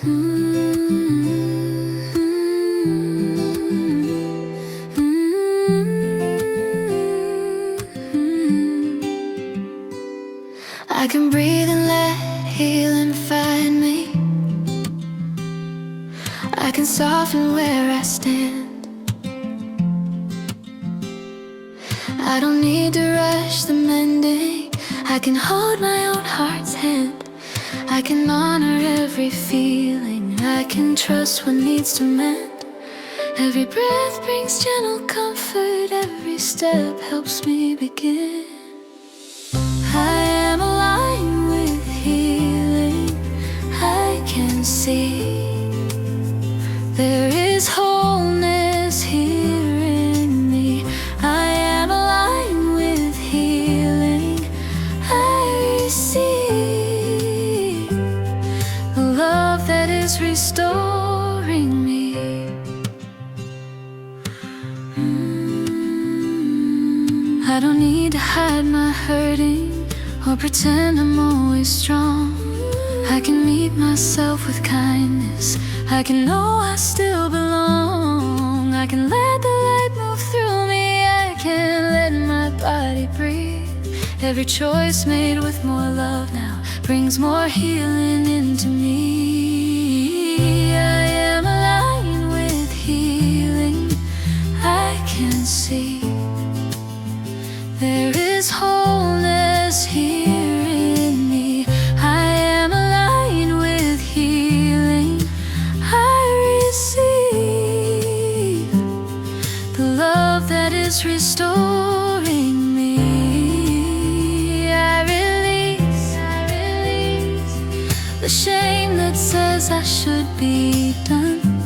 I can breathe and let healing find me. I can soften where I stand. I don't need to rush the mending. I can hold my own heart's hand. I can honor every feeling. I can trust what needs to mend. Every breath brings gentle comfort. Every step helps me begin. I am aligned with healing. I can see there is wholeness here in me. I am aligned with healing. I receive the love that is restoring me. I don't need to hide my hurting or pretend I'm always strong. I can meet myself with kindness. I can know I still belong. I can let the light move through me. I can let my body breathe. Every choice made with more love now brings more healing into me. I am aligned with healing. I can see there is wholeness here in me. I am aligned with healing. I receive the love that is restoring me. I release the shame that says I should be done.